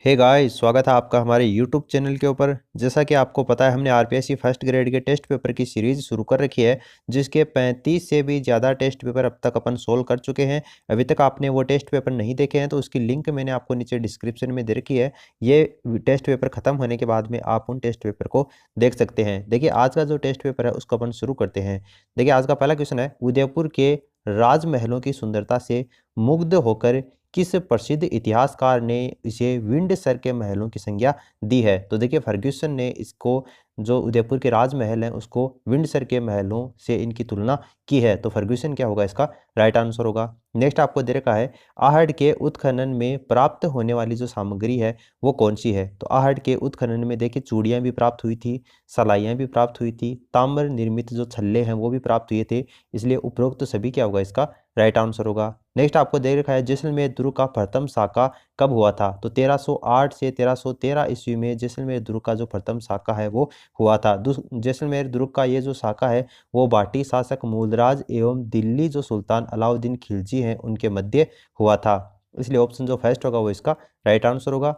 Hey guys, स्वागत है आपका हमारे YouTube चैनल के ऊपर। जैसा कि आपको पता है, हमने आरपीएससी फर्स्ट ग्रेड के टेस्ट पेपर की सीरीज शुरू कर रखी है, जिसके 35 से भी ज़्यादा टेस्ट पेपर अब तक अपन सोल्व कर चुके हैं। अभी तक आपने वो टेस्ट पेपर नहीं देखे हैं तो उसकी लिंक मैंने आपको नीचे डिस्क्रिप्शन में दे रखी है। ये टेस्ट पेपर खत्म होने के बाद में आप उन टेस्ट पेपर को देख सकते हैं। देखिए, आज का जो टेस्ट पेपर है उसको अपन शुरू करते हैं। देखिए, आज का पहला क्वेश्चन है, उदयपुर के राजमहलों की सुंदरता से मुग्ध होकर किस प्रसिद्ध इतिहासकार ने इसे विंडसर के महलों की संज्ञा दी है? तो देखिए, फर्ग्यूसन ने इसको, जो उदयपुर के राजमहल हैं, उसको विंडसर के महलों से इनकी तुलना की है। तो फर्ग्यूसन क्या होगा, इसका राइट आंसर होगा। नेक्स्ट आपको दे रखा है, आहड़ के उत्खनन में प्राप्त होने वाली जो सामग्री है वो कौन सी है? तो आहड़ के उत्खनन में देखिए, चूड़ियाँ भी प्राप्त हुई थी, सलाइयाँ भी प्राप्त हुई थी, ताम्र निर्मित जो छल्ले हैं वो भी प्राप्त हुए थे। इसलिए उपरोक्त तो सभी क्या होगा, इसका राइट आंसर होगा। नेक्स्ट आपको दे रखा है, जैसलमेर दुर्ग का प्रथम साका कब हुआ था? तो 1308 से 1313 ईस्वी में जैसलमेर दुर्ग का जो प्रथम साका है वो हुआ था। जैसलमेर दुर्ग का ये जो साका है वो बाटी शासक मूलराज एवं दिल्ली जो सुल्तान अलाउद्दीन खिलजी हैं उनके मध्य हुआ था। इसलिए ऑप्शन जो फर्स्ट होगा वो इसका राइट आंसर होगा।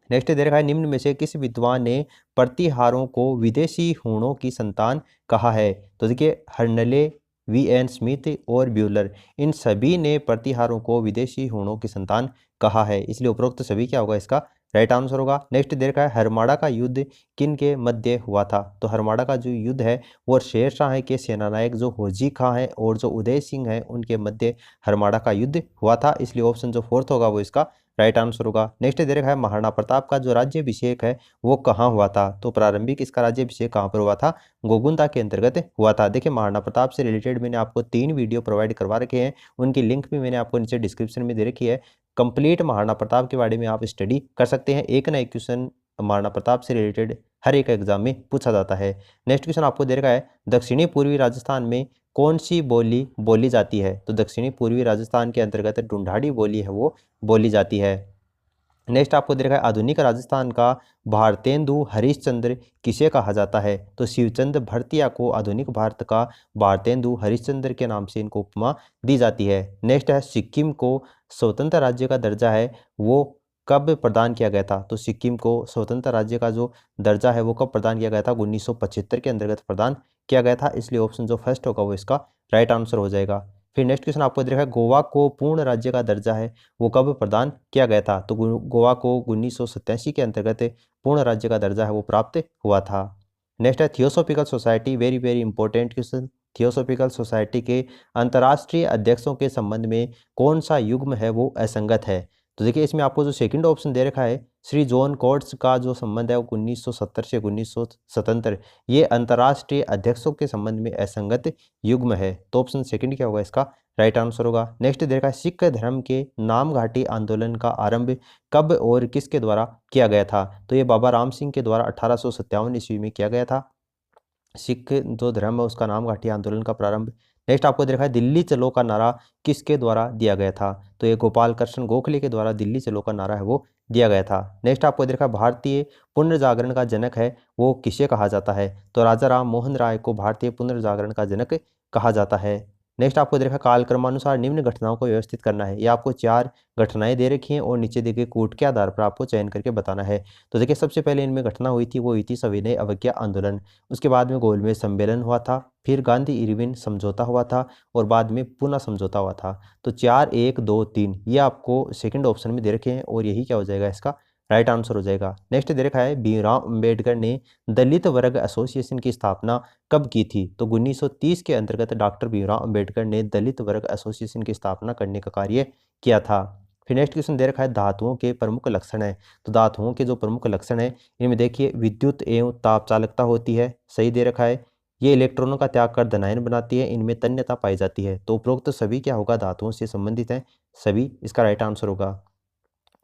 नेक्स्ट दे रखा है, निम्न में से किस विद्वान ने प्रतिहारों को विदेशी हूणों की संतान कहा है? तो देखिए, हर्नले, वी.एन. स्मिथ और ब्यूलर, इन सभी ने प्रतिहारों को विदेशी हूणों की संतान कहा है। इसलिए उपरोक्त सभी क्या होगा, इसका राइट आंसर होगा। नेक्स्ट दे रखा है, हरमाड़ा का युद्ध किन के मध्य हुआ था? तो हरमाड़ा का जो युद्ध है वो शेर शाह के सेनानायक जो होजी खां है और जो उदय सिंह है उनके मध्य हरमाड़ा का युद्ध हुआ था। इसलिए ऑप्शन जो फोर्थ होगा वो इसका राइट आंसर होगा। नेक्स्ट दे रखा है, महाराणा प्रताप का जो राज्यभिषेक है वो कहाँ हुआ था? तो प्रारंभिक इसका राज्यभिषेक कहाँ पर हुआ था? गोगुंदा के अंतर्गत हुआ था। देखिए, महाराणा प्रताप से रिलेटेड मैंने आपको 3 वीडियो प्रोवाइड करवा रखे हैं, उनकी लिंक भी मैंने आपको नीचे डिस्क्रिप्शन में दे रखी है। कंप्लीट महाराणा प्रताप के बारे में आप स्टडी कर सकते हैं। एक ना एक क्वेश्चन महाराणा प्रताप से रिलेटेड हर एक एग्जाम में पूछा जाता है। नेक्स्ट क्वेश्चन आपको दे रखा है, दक्षिणी पूर्वी राजस्थान में कौन सी बोली बोली जाती है? तो दक्षिणी पूर्वी राजस्थान के अंतर्गत ढूंढाड़ी बोली है वो बोली जाती है। नेक्स्ट आपको दे रखा है, आधुनिक राजस्थान का भारतेंदु हरिश्चंद्र किसे कहा जाता है? तो शिवचंद भरतिया को आधुनिक भारत का भारतेंदु हरिश्चंद्र के नाम से इनको उपमा दी जाती है। नेक्स्ट है, सिक्किम को स्वतंत्र राज्य का दर्जा है वो कब प्रदान किया गया था? तो सिक्किम को स्वतंत्र राज्य का जो दर्जा है वो कब प्रदान किया गया था? 1975 के अंतर्गत प्रदान किया गया था। इसलिए ऑप्शन जो फर्स्ट होगा वो इसका राइट आंसर हो जाएगा। फिर नेक्स्ट क्वेश्चन आपको दे रखा है, गोवा को पूर्ण राज्य का दर्जा है वो कब प्रदान किया गया था? तो गोवा को 1987 के अंतर्गत पूर्ण राज्य का दर्जा है वो प्राप्त हुआ था। नेक्स्ट है, theosophical society, very very important question, theosophical society के अंतर्राष्ट्रीय अध्यक्षों के संबंध में कौन सा युग्म है वो असंगत है? तो देखिए, इसमें आपको जो सेकंड ऑप्शन दे रखा है, श्री जॉन कोट्स का जो संबंध है वो 1970 से 1977, ये अंतर्राष्ट्रीय अध्यक्षों के संबंध में असंगत युग्म है। तो ऑप्शन सेकंड क्या होगा, इसका राइट आंसर होगा। नेक्स्ट दे रखा है, सिख धर्म के नाम घाटी आंदोलन का आरंभ कब और किसके द्वारा किया गया था? तो ये बाबा राम सिंह के द्वारा 1857 ईस्वी में किया गया था। सिख जो धर्म है उसका नाम घाटी आंदोलन का प्रारंभ। नेक्स्ट आपको दे रखा है, दिल्ली चलो का नारा किसके द्वारा दिया गया था? तो ये गोपाल कृष्ण गोखले के द्वारा दिल्ली चलो का नारा है वो दिया गया था। नेक्स्ट आपको दे रखा है, भारतीय पुनर्जागरण का जनक है वो किसे कहा जाता है? तो राजा राम मोहन राय को भारतीय पुनर्जागरण का जनक कहा जाता है। नेक्स्ट आपको दे रखा है, कालक्रमानुसार निम्न घटनाओं को व्यवस्थित करना है। ये आपको 4 घटनाएं दे रखी हैं और नीचे देखिए कोड के आधार पर आपको चयन करके बताना है। तो देखिए, सबसे पहले इनमें घटना हुई थी वो हुई थी सविनय अवज्ञा आंदोलन। उसके बाद में गोलमेज सम्मेलन हुआ था, फिर गांधी इरविन समझौता हुआ था और बाद में पुनः समझौता हुआ था। तो 4, 1, 2, 3 ये आपको सेकंड ऑप्शन में दे रखे हैं और यही क्या हो जाएगा, इसका राइट आंसर हो जाएगा। नेक्स्ट दे रखा है, भीमराव अंबेडकर ने दलित वर्ग एसोसिएशन की स्थापना कब की थी? तो 1930 के अंतर्गत डॉक्टर भीमराव अंबेडकर ने दलित वर्ग एसोसिएशन की स्थापना करने का कार्य किया था। फिर नेक्स्ट क्वेश्चन दे रखा है, धातुओं के प्रमुख लक्षण है। तो धातुओं के जो प्रमुख लक्षण है इनमें देखिए, विद्युत एवं ताप चालकता होती है, सही दे रखा है। ये इलेक्ट्रॉनों का त्याग कर धनायन बनाती है, इनमें तन्यता पाई जाती है। तो उपरोक्त सभी क्या होगा, धातुओं से संबंधित है सभी, इसका राइट आंसर होगा।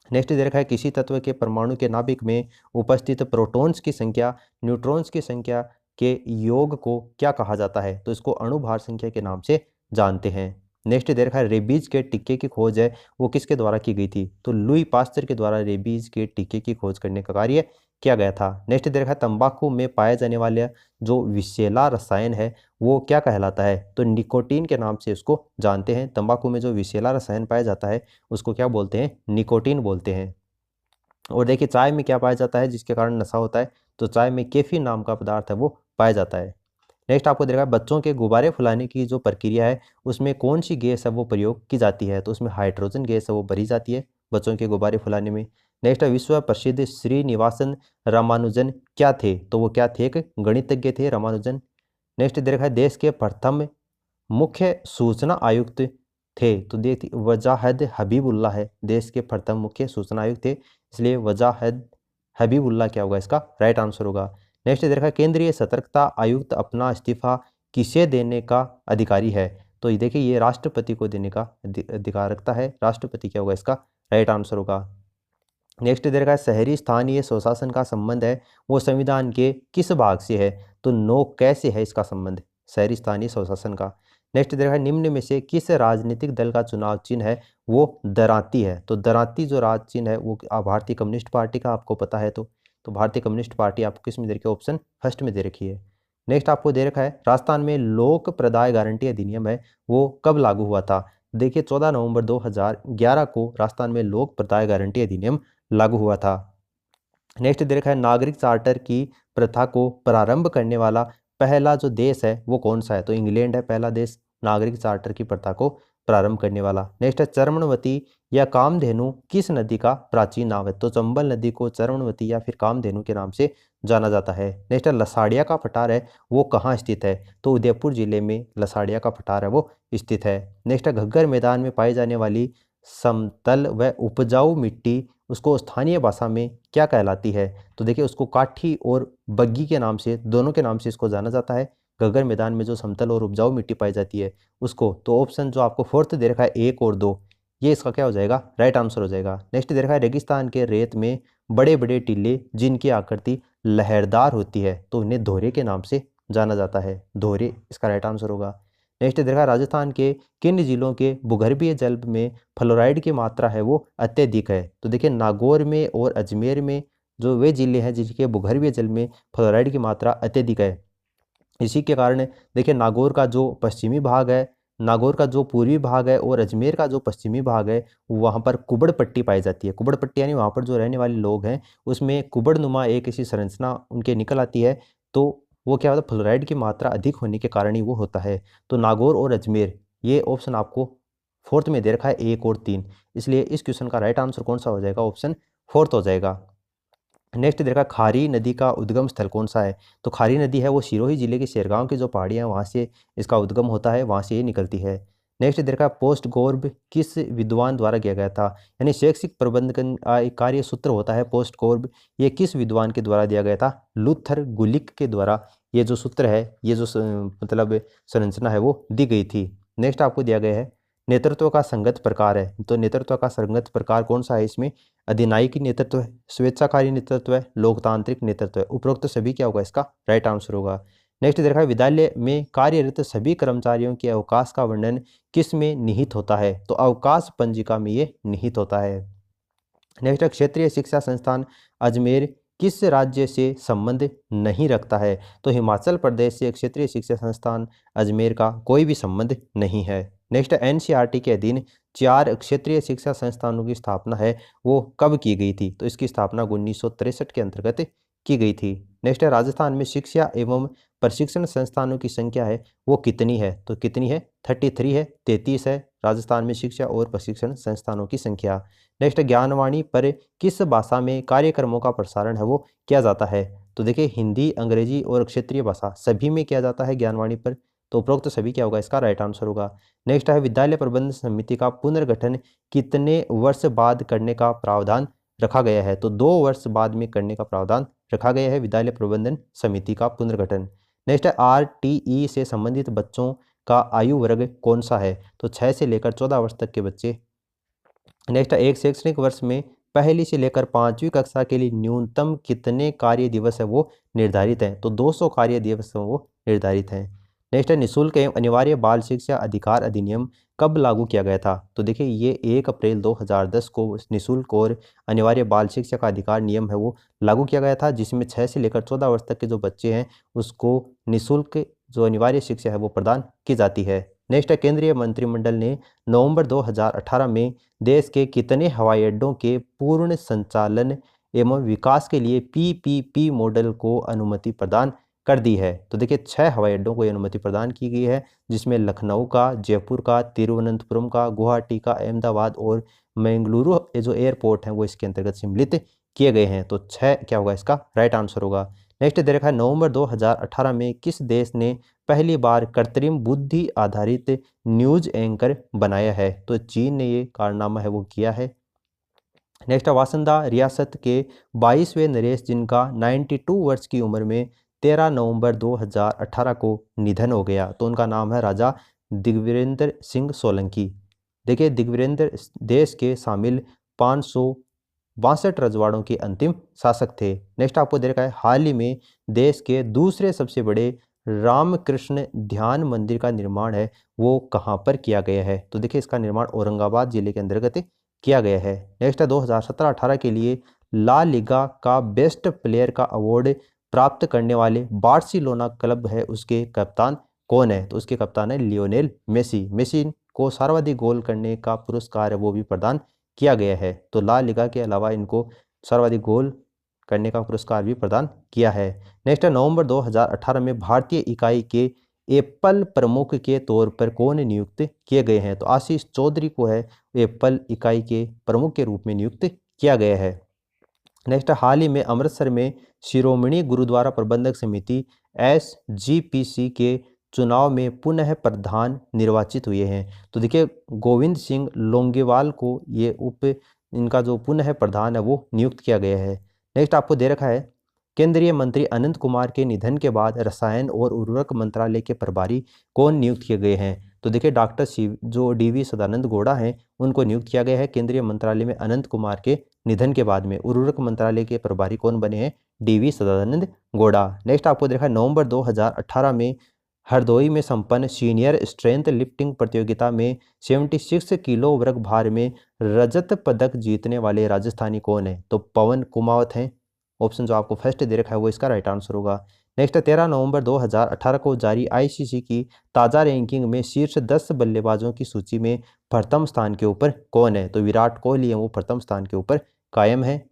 नेक्स्ट दे रखा है, किसी तत्व के परमाणु के नाभिक में उपस्थित प्रोटॉन्स की संख्या न्यूट्रॉन्स की संख्या के योग को क्या कहा जाता है? तो इसको अणुभार संख्या के नाम से जानते हैं। नेक्स्ट दे रखा है, रेबीज के टीके की खोज है वो किसके द्वारा की गई थी? तो लुई पास्चर के द्वारा रेबीज के टीके की खोज करने का कार्य किया गया था। नेक्स्ट दे रखा है, तंबाकू में पाया जाने वाला जो विषैला रसायन है वो क्या कहलाता है? तो निकोटीन के नाम से उसको जानते हैं। तंबाकू में जो विषैला रसायन पाया जाता है उसको क्या बोलते हैं? निकोटीन बोलते हैं। और देखिए चाय में क्या पाया जाता है जिसके कारण नशा होता है, तो चाय में कैफीन नाम का पदार्थ है वो पाया जाता है। नेक्स्ट आपको देखा बच्चों के गुब्बारे फुलाने की जो प्रक्रिया है उसमें कौन सी गैस है वो प्रयोग की जाती है, तो उसमें हाइड्रोजन गैस है वो भरी जाती है बच्चों के गुब्बारे फुलाने में। नेक्स्ट है विश्व प्रसिद्ध श्रीनिवासन रामानुजन क्या थे, तो वो क्या थे, एक गणितज्ञ थे रामानुजन। नेक्स्ट देखा है देश के प्रथम मुख्य सूचना आयुक्त थे, तो देख वजाहद हबीबुल्ला है देश के प्रथम मुख्य सूचना आयुक्त थे, इसलिए वजाहद हबीबुल्ला क्या होगा इसका राइट आंसर होगा। नेक्स्ट देखा केंद्रीय सतर्कता आयुक्त अपना इस्तीफा किसे देने का अधिकारी है, तो ये देखिए ये राष्ट्रपति को देने का अधिकार रखता है, राष्ट्रपति क्या होगा इसका राइट आंसर होगा। नेक्स्ट दे रखा है शहरी स्थानीय स्वशासन का संबंध है वो संविधान के किस भाग से है, तो नो कैसे है इसका संबंध शहरी स्थानीय स्वशासन का। नेक्स्ट दे रखा है निम्न में से किस राजनीतिक दल का चुनाव चिन्ह है वो दरांती है, तो दरांती जो राज चिन्ह है वो भारतीय कम्युनिस्ट पार्टी का आपको पता है, तो भारतीय कम्युनिस्ट पार्टी आपको किस में दे रखी है, ऑप्शन फर्स्ट में दे रखी है। नेक्स्ट आपको दे रखा है राजस्थान में लोक प्रदाय गारंटी अधिनियम है वो कब लागू हुआ था, देखिए 14 नवंबर 2011 को राजस्थान में लोक प्रदाय गारंटी अधिनियम लागू हुआ था। नेक्स्ट दे रखा है नागरिक चार्टर की प्रथा को प्रारंभ करने वाला पहला जो देश है वो कौन सा है, तो इंग्लैंड है पहला देश नागरिक चार्टर की प्रथा को प्रारंभ करने वाला। नेक्स्ट है चर्मणवती या कामधेनु किस नदी का प्राचीन नाम है, तो चंबल नदी को चर्मणवती या फिर कामधेनु के नाम से जाना जाता है। नेक्स्ट है लसाड़िया का पठार है वो कहाँ स्थित है, तो उदयपुर जिले में लसाड़िया का पठार है वो स्थित है। नेक्स्ट है घग्गर मैदान में पाई जाने वाली समतल व उपजाऊ मिट्टी उसको स्थानीय भाषा में क्या कहलाती है, तो देखिए उसको काठी और बग्गी के नाम से दोनों के नाम से इसको जाना जाता है। घग्गर मैदान में जो समतल और उपजाऊ मिट्टी पाई जाती है उसको, तो ऑप्शन जो आपको फोर्थ दे रखा है 1 और 2 ये इसका क्या हो जाएगा राइट आंसर हो जाएगा। नेक्स्ट दे रखा है रेगिस्तान के रेत में बड़े बड़े टीले जिनकी आकृति लहरदार होती है तो उन्हें दोहरे के नाम से जाना जाता है, दोहरे इसका राइट आंसर होगा। नेक्स्ट देखा राजस्थान के किन जिलों के भूगर्भीय जल में फ्लोराइड की मात्रा है वो अत्यधिक है, तो देखिए नागौर में और अजमेर में जो वे जिले हैं जिनके भूगर्भीय जल में फ्लोराइड की मात्रा अत्यधिक है। इसी के कारण देखिए नागौर का जो पश्चिमी भाग है, नागौर का जो पूर्वी भाग है और अजमेर का जो पश्चिमी भाग है वहाँ पर कुबड़ पट्टी पाई जाती है। कुबड़ पट्टी यानी वहाँ पर जो रहने वाले लोग हैं उसमें कुबड़ नुमा एक ऐसी संरचना उनके निकल आती है, तो वो क्या होता है फ्लोराइड की मात्रा अधिक होने के कारण ही वो होता है। तो नागौर और अजमेर ये ऑप्शन आपको फोर्थ में दे रखा है 1 और 3, इसलिए इस क्वेश्चन का राइट आंसर कौन सा हो जाएगा, ऑप्शन फोर्थ हो जाएगा। नेक्स्ट देखा खारी नदी का उद्गम स्थल कौन सा है, तो खारी नदी है वो सिरोही जिले के शेरगांव की जो पहाड़ियाँ हैं वहाँ से इसका उद्गम होता है, वहाँ से ये निकलती है। नेक्स्ट देखा पोस्ट गोर्ब किस विद्वान द्वारा किया गया था, यानी शैक्षिक प्रबंधन एक कार्य सूत्र होता है पोस्ट गोर्ब, ये किस विद्वान के द्वारा दिया गया था, लूथर गुलिक के द्वारा ये जो सूत्र है ये जो मतलब संरचना है वो दी गई थी। नेक्स्ट आपको दिया गया है नेतृत्व का संगत प्रकार है, तो नेतृत्व का संगत प्रकार कौन सा है, इसमें अधिनायकी नेतृत्व है, स्वेच्छाकारी नेतृत्व है, लोकतांत्रिक नेतृत्व है, उपरोक्त सभी क्या होगा इसका राइट आंसर होगा। नेक्स्ट देखा है विद्यालय में कार्यरत सभी कर्मचारियों के अवकाश का वर्णन किस में निहित होता है, तो अवकाश पंजिका में ये निहित होता है। नेक्स्ट क्षेत्रीय शिक्षा संस्थान अजमेर किस राज्य से संबंध नहीं रखता है, तो हिमाचल प्रदेश से क्षेत्रीय शिक्षा संस्थान अजमेर का कोई भी संबंध नहीं है। नेक्स्ट एनसीईआरटी के अधीन 4 क्षेत्रीय शिक्षा संस्थानों की स्थापना है वो कब की गई थी, तो इसकी स्थापना 1963 के अंतर्गत की गई थी। नेक्स्ट है राजस्थान में शिक्षा एवं प्रशिक्षण संस्थानों की संख्या है वो कितनी है, तो कितनी है 33 है, 33 है राजस्थान में शिक्षा और प्रशिक्षण संस्थानों की संख्या। नेक्स्ट ज्ञानवाणी पर किस भाषा में कार्यक्रमों का प्रसारण है वो किया जाता है, तो देखिए हिंदी अंग्रेजी और क्षेत्रीय भाषा सभी में किया जाता है ज्ञानवाणी पर, तो उपरोक्त सभी क्या होगा इसका राइट आंसर होगा। नेक्स्ट है विद्यालय प्रबंधन समिति का पुनर्गठन कितने वर्ष बाद करने का प्रावधान रखा गया है, तो 2 वर्ष बाद में करने का प्रावधान रखा गया है विद्यालय प्रबंधन समिति का पुनर्गठन। नेक्स्ट है आरटीई से संबंधित बच्चों का आयु वर्ग कौन सा है, तो 6 से लेकर 14 वर्ष तक के बच्चे। नेक्स्ट है एक शैक्षणिक वर्ष में पहली से लेकर 5वीं कक्षा के लिए न्यूनतम कितने कार्य दिवस है वो निर्धारित हैं, तो 200 कार्य दिवस वो निर्धारित हैं। नेक्स्ट है निःशुल्क एवं अनिवार्य बाल शिक्षा अधिकार अधिनियम कब लागू किया गया था, तो देखिए ये 1 अप्रैल 2010 को निःशुल्क और अनिवार्य बाल शिक्षा का अधिकार नियम है वो लागू किया गया था, जिसमें 6 से लेकर 14 वर्ष तक के जो बच्चे हैं उसको निःशुल्क जो अनिवार्य शिक्षा है वो प्रदान की जाती है। नेक्स्ट है केंद्रीय मंत्रिमंडल ने नवंबर 2018 में देश के कितने हवाई अड्डों के पूर्ण संचालन एवं विकास के लिए पीपीपी मॉडल को अनुमति प्रदान कर दी है। तो देखिए 6 हवाई अड्डों को ये अनुमति प्रदान की गई है, जिसमें लखनऊ का, जयपुर का, तिरुवनंतपुरम का, गुवाहाटी का, अहमदाबाद और बेंगलुरु जो एयरपोर्ट हैं वो इसके अंतर्गत सम्मिलित किए गए हैं। तो 6 क्या होगा इसका राइट आंसर होगा। नेक्स्ट दे रखा है नवंबर 2018 में किस देश ने पहली बार कृत्रिम बुद्धि आधारित न्यूज एंकर बनाया है? तो चीन ने ये कारनामा है वो किया है। नेक्स्ट वासंदा रियासत के 22वें नरेश जिनका 92 वर्ष की उम्र में 13 नवंबर 2018 को निधन हो गया। तो उनका नाम है राजा दिग्विरेंद्र सिंह सोलंकी। देखिए दिग्विरेंद्र देश के शामिल 562 रजवाड़ों के अंतिम शासक थे। नेक्स्ट आपको दे रखा है हाल ही में देश के दूसरे सबसे बड़े रामकृष्ण ध्यान मंदिर का निर्माण है वो कहाँ पर किया गया है? तो देखिए इसका निर्माण औरंगाबाद जिले के अंतर्गत किया गया है। नेक्स्ट है 2017-18 के लिए ला लिगा का बेस्ट प्लेयर का अवार्ड प्राप्त करने वाले बार्सिलोना क्लब है उसके कप्तान कौन है? तो उसके कप्तान है लियोनेल मेसी। मेसी को सर्वाधिक गोल करने का पुरस्कार है वो भी प्रदान किया गया है। तो ला लिगा के अलावा इनको सर्वाधिक गोल करने का पुरस्कार भी प्रदान किया है। नेक्स्ट है नवंबर 2018 में भारतीय इकाई के एप्पल प्रमुख के तौर पर कौन नियुक्त किए गए हैं? तो आशीष चौधरी को है एप्पल इकाई के प्रमुख के रूप में नियुक्त किया गया है। नेक्स्ट हाल ही में अमृतसर में शिरोमणि गुरुद्वारा प्रबंधक समिति SGPC के चुनाव में पुनः प्रधान निर्वाचित हुए हैं। तो देखिए गोविंद सिंह लोंगेवाल को ये इनका जो पुनः प्रधान है वो नियुक्त किया गया है। नेक्स्ट आपको दे रखा है केंद्रीय मंत्री अनंत कुमार के निधन के बाद रसायन और उर्वरक मंत्रालय के प्रभारी कौन नियुक्त किए गए हैं? तो देखिए डॉक्टर जो DV सदानंद गौड़ा हैं उनको नियुक्त किया गया है केंद्रीय मंत्रालय में। अनंत कुमार के निधन के बाद में उर्वरक मंत्रालय के प्रभारी कौन बने हैं? DV सदानंद गौड़ा। नेक्स्ट आपको देखा नवंबर 2018 में हरदोई में संपन्न सीनियर स्ट्रेंथ लिफ्टिंग प्रतियोगिता में 76 किलो वर्ग भार में रजत पदक जीतने वाले राजस्थानी कौन है? तो पवन कुमावत हैं। ऑप्शन जो आपको फर्स्ट दे रखा है वो इसका राइट आंसर होगा। नेक्स्ट 13 नवंबर 2018 को जारी ICC की ताज़ा रैंकिंग में शीर्ष 10 बल्लेबाजों की सूची में प्रथम स्थान के ऊपर कौन है? तो विराट कोहली है वो प्रथम स्थान के ऊपर कायम है।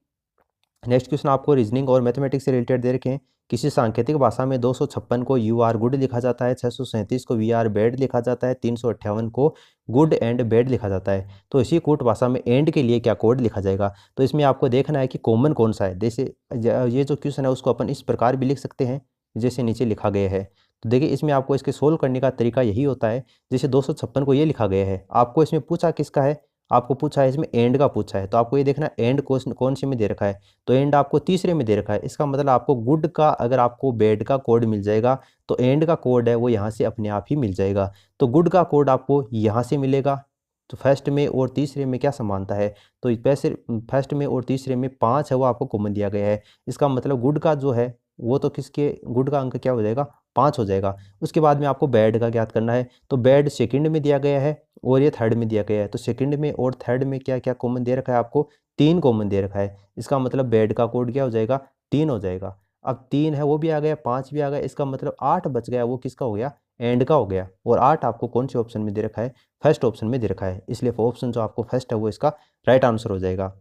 नेक्स्ट क्वेश्चन आपको रीजनिंग और मैथमेटिक्स से रिलेटेड दे रखे हैं। किसी सांकेतिक भाषा में 256 को यू आर गुड लिखा जाता है, 637 को वी आर बैड लिखा जाता है, 358 को गुड एंड बैड लिखा जाता है। तो इसी कूट भाषा में एंड के लिए क्या कोड लिखा जाएगा? तो इसमें आपको देखना है कि कॉमन कौन सा है। जैसे ये जो क्वेश्चन है उसको अपन इस प्रकार भी लिख सकते हैं जैसे नीचे लिखा गया है। तो देखिए इसमें आपको इसके सोल्व करने का तरीका यही होता है, जैसे 256 को ये लिखा गया है, आपको इसमें पूछा किसका है? आपको पूछा है इसमें एंड का पूछा है, तो आपको ये देखना एंड कौन से में दे रखा है। तो एंड आपको तीसरे में दे रखा है, इसका मतलब आपको गुड का अगर आपको बैड का कोड मिल जाएगा तो एंड का कोड है वो यहाँ से अपने आप ही मिल जाएगा। तो गुड का कोड आपको यहाँ से मिलेगा। तो फर्स्ट में और तीसरे में क्या समानता है? तो वैसे फर्स्ट में और तीसरे में 5 है वो आपको कॉमन दिया गया है। इसका मतलब गुड का जो है वो तो किसके गुड का अंक क्या हो जाएगा? 5 हो जाएगा। उसके बाद में आपको बैड का ज्ञात करना है। तो बैड सेकंड में दिया गया है और ये थर्ड में दिया गया है। तो सेकंड में और थर्ड में क्या क्या कॉमन दे रखा है? आपको 3 कॉमन दे रखा है। इसका मतलब बैड का कोड क्या हो जाएगा? 3 हो जाएगा। अब 3 है वो भी आ गया, 5 भी आ गया, इसका मतलब 8 बच गया, वो किसका हो गया? एंड का हो गया। और 8 आपको कौन से ऑप्शन में दे रखा है? फर्स्ट ऑप्शन में दे रखा है, इसलिए ऑप्शन जो आपको फर्स्ट है वो इसका राइट आंसर हो जाएगा।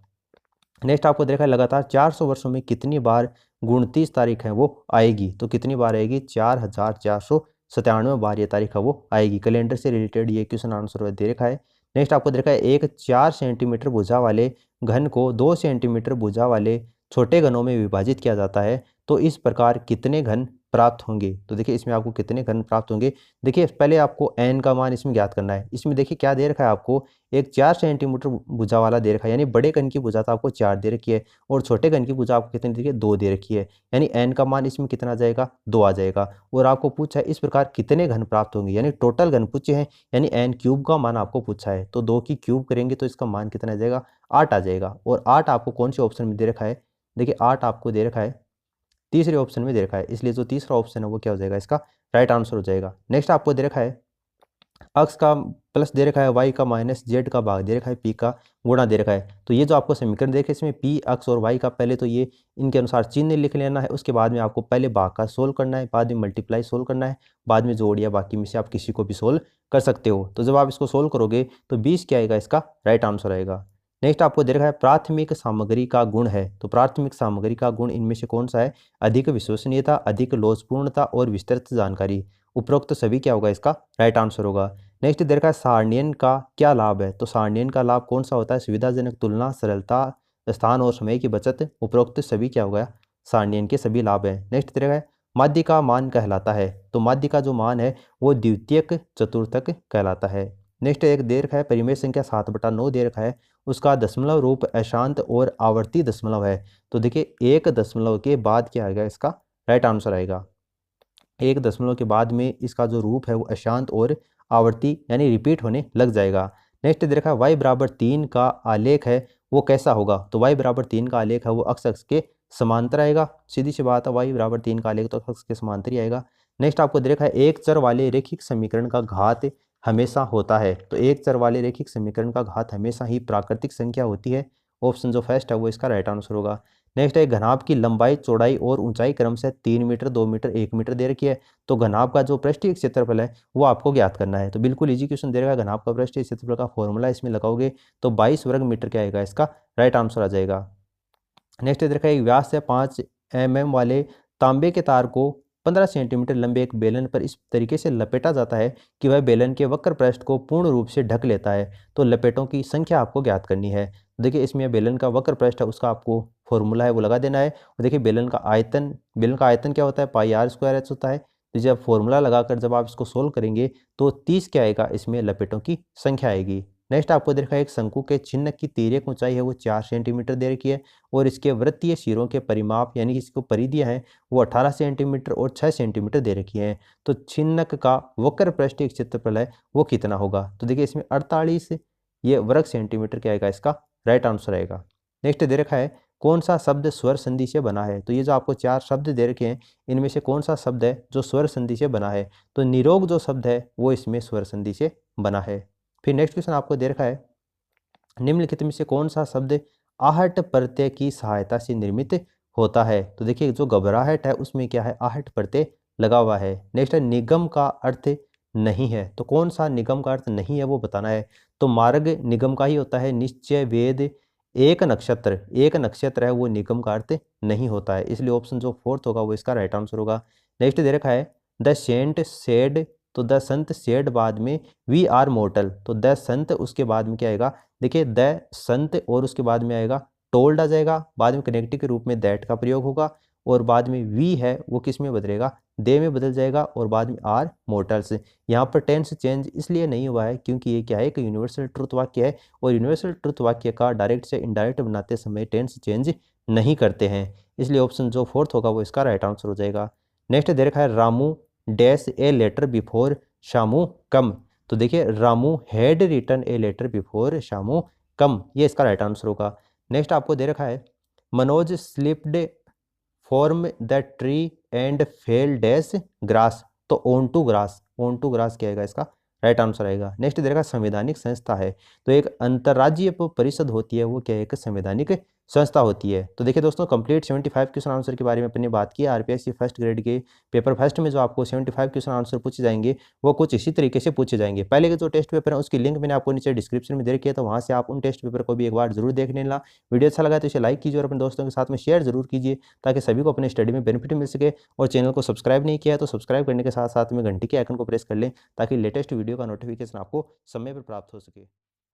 नेक्स्ट आपको देखा है लगातार 400 वर्षों में कितनी बार 29 तारीख है वो आएगी? तो कितनी बार आएगी? 4497 बार ये तारीख है वो आएगी। कैलेंडर से रिलेटेड ये क्वेश्चन आंसर दे रखा है। नेक्स्ट आपको देखा है एक 4 सेंटीमीटर भुजा वाले घन को 2 सेंटीमीटर भुजा वाले छोटे घनों में विभाजित किया जाता है, तो इस प्रकार कितने घन प्राप्त होंगे? तो देखिए इसमें आपको कितने घन प्राप्त होंगे, देखिए पहले आपको n का मान इसमें ज्ञात करना है। इसमें देखिए क्या दे रखा है आपको, एक 4 सेंटीमीटर भुजा वाला दे रखा है, यानी बड़े घन की भुजा तो आपको 4 दे रखी है और छोटे घन की भुजा आपको कितनी दे रखी है? 2 दे रखी है, यानी n का मान इसमें कितना आ जाएगा? 2 आ जाएगा। और आपको पूछा है इस प्रकार कितने घन प्राप्त होंगे, यानी टोटल घन पूछे हैं, यानी n क्यूब का मान आपको पूछा है। तो 2 की क्यूब करेंगे तो इसका मान कितना आ जाएगा? 8 आ जाएगा। और 8 आपको कौन से ऑप्शन में दे रखा है? देखिए 8 आपको दे रखा है तीसरे ऑप्शन में दे रखा है, इसलिए जो तीसरा ऑप्शन है वो क्या हो जाएगा? इसका राइट आंसर हो जाएगा। नेक्स्ट आपको दे रखा है अक्ष का प्लस दे रखा है वाई का माइनस जेड का भाग दे रखा है पी का गुणा दे रखा है। तो ये जो आपको समीकरण दे रखा है इसमें पी अक्स और वाई का पहले तो ये इनके अनुसार चिन्ह लिख लेना है, उसके बाद में आपको पहले भाग का सोल्व करना है, बाद में मल्टीप्लाई सोल्व करना है, बाद में जोड़ या बाकी में से आप किसी को भी सोल्व कर सकते हो। तो जब आप इसको सोल्व करोगे तो 20 क्या आएगा, इसका राइट आंसर आएगा। नेक्स्ट आपको दे रखा है प्राथमिक सामग्री का गुण है। तो प्राथमिक सामग्री का गुण इनमें से कौन सा है? अधिक विश्वसनीयता, अधिक लोचपूर्णता और विस्तृत जानकारी। उपरोक्त सभी क्या होगा, इसका राइट आंसर होगा। नेक्स्ट दे रखा है सारणियन का क्या लाभ है? तो सारणियन का लाभ कौन सा होता है? सुविधाजनक तुलना, सरलता, स्थान और समय की बचत। उपरोक्त सभी क्या होगा, सारणियन के सभी लाभ है। नेक्स्ट दे रखा है माध्य का मान कहलाता है। तो माध्य का जो मान है वो द्वितीयक चतुर्थक कहलाता है। नेक्स्ट एक दे रखा है परिमेय संख्या 7/9 दे रखा है, उसका दशमलव रूप अशांत और आवर्ती दशमलव है। तो देखिए एक दशमलव के बाद क्या आएगा, इसका राइट आंसर आएगा। एक दशमलव के बाद में इसका जो रूप है वो अशांत और आवर्ती यानी रिपीट होने लग जाएगा। नेक्स्ट दे रखा है y बराबर 3 का आलेख है वो कैसा होगा? तो y बराबर 3 का आलेख है वो अक्ष के समांतर आएगा। सीधी सी बात है, y बराबर 3 का आलेख तो अक्ष के समांतर ही आएगा। नेक्स्ट आपको दे रखा है एक चर वाले रैखिक समीकरण का घात हमेशा होता है। तो एक चर वाले रैखिक समीकरण का घात हमेशा ही प्राकृतिक संख्या होती है। ऑप्शन जो फर्स्ट है वो इसका राइट आंसर होगा। नेक्स्ट है घनाभ की लंबाई, चौड़ाई और ऊंचाई क्रम से 3 मीटर, 2 मीटर, 1 मीटर दे रखी है। तो घनाभ का जो पृष्ठीय क्षेत्रफल है वो आपको ज्ञात करना है। तो बिल्कुल इजी क्वेश्चन दे रखा है। घनाभ का पृष्ठीय क्षेत्रफल का फॉर्मूला इसमें लगाओगे तो 22 वर्ग मीटर क्या आएगा, इसका राइट आंसर आ जाएगा। नेक्स्ट दे रखा है व्यास से 5 mm वाले तांबे के तार को 15 सेंटीमीटर लंबे एक बेलन पर इस तरीके से लपेटा जाता है कि वह बेलन के वक्र पृष्ठ को पूर्ण रूप से ढक लेता है। तो लपेटों की संख्या आपको ज्ञात करनी है। देखिए इसमें बेलन का वक्र पृष्ठ है उसका आपको फॉर्मूला है वो लगा देना है। और देखिए बेलन का आयतन क्या होता है, पाई आर स्क्वायर एच होता है। तो जब फॉर्मूला लगाकर जब आप इसको सोल्व करेंगे तो 30 क्या आएगा, इसमें लपेटों की संख्या आएगी। नेक्स्ट आपको देखा एक शंकु के चिन्ह की तिर्यक ऊंचाई है वो 4 सेंटीमीटर दे रखी है और इसके वृत्तीय सिरों के परिमाप यानी इसको परिधियां हैं वो 18 सेंटीमीटर और 6 सेंटीमीटर दे रखी हैं। तो चिन्हक का वक्र पृष्ठीय क्षेत्रफल है वो कितना होगा? तो देखिए इसमें 48 ये वर्ग सेंटीमीटर क्या आएगा, इसका राइट आंसर आएगा। नेक्स्ट दे रखा है कौन सा शब्द स्वर संधि से बना है? तो ये जो आपको 4 शब्द दे रखे हैं इनमें से कौन सा शब्द है जो स्वर संधि से बना है? तो निरोग जो शब्द है वो इसमें स्वर संधि से बना है। फिर नेक्स्ट क्वेश्चन आपको दे रखा है निम्नलिखित में से कौन सा शब्द आहट प्रत्यय की सहायता से निर्मित होता है? तो देखिए जो घबराहट है उसमें क्या है, आहट प्रत्यय लगा हुआ है। नेक्स्ट है निगम का अर्थ नहीं है। तो कौन सा निगम का अर्थ नहीं है वो बताना है। तो मार्ग निगम का ही होता है। निश्चय, वेद, एक नक्षत्र है वो निगम का अर्थ नहीं होता है। इसलिए ऑप्शन जो फोर्थ होगा वो इसका राइट आंसर होगा। नेक्स्ट दे रखा है द सेंट सेड, तो द संत सेड बाद में वी आर मोर्टल। तो द संत उसके बाद में क्या आएगा, देखिए द संत और उसके बाद में आएगा टोल्ड आ जाएगा, बाद में कनेक्टिव के रूप में दैट का प्रयोग होगा और बाद में वी है वो किस में बदलेगा, दे में बदल जाएगा और बाद में आर मोर्टल्स। यहाँ पर टेंस चेंज इसलिए नहीं हुआ है क्योंकि ये क्या है, एक यूनिवर्सल ट्रुथ वाक्य है और यूनिवर्सल ट्रुथ वाक्य का डायरेक्ट से इनडायरेक्ट बनाते समय टेंस चेंज नहीं करते हैं। इसलिए ऑप्शन जो फोर्थ होगा वो इसका राइट आंसर हो जाएगा। नेक्स्ट दे रखा है Ramu dash a letter before Shamu come. तो देखिए Ramu had written a letter before Shamu come, ये इसका राइट आंसर होगा। नेक्स्ट आपको दे रखा है Manoj slipped form the tree and fail dash grass. तो ऑन टू ग्रास क्या आएगा, इसका राइट आंसर आएगा। नेक्स्ट दे रखा संवैधानिक संस्था है। तो एक अंतर्राज्यीय परिषद होती है वो क्या है, एक संवैधानिक संस्था होती है। तो देखिए दोस्तों कंप्लीट 75 क्वेश्चन आंसर के बारे में अपनी बात की। आरपीएससी फर्स्ट ग्रेड के पेपर फर्स्ट में जो आपको 75 क्वेश्चन आंसर पूछे जाएंगे वो कुछ इसी तरीके से पूछे जाएंगे। पहले के जो टेस्ट पेपर है उसकी लिंक मैंने आपको नीचे डिस्क्रिप्शन में दे रखी है, तो वहाँ से आप उन टेस्ट पेपर को भी एक बार जरूर देख लेना। वीडियो अच्छा लगा तो इसे लाइक कीजिए और अपने दोस्तों के साथ में शेयर जरूर कीजिए ताकि सभी को अपने स्टडी में बेनिफिट मिल सके। और चैनल को सब्सक्राइब नहीं किया तो सब्सक्राइब करने के साथ साथ में घंटी के आइकन को प्रेस कर लें ताकि लेटेस्ट वीडियो का नोटिफिकेशन आपको समय पर प्राप्त हो सके।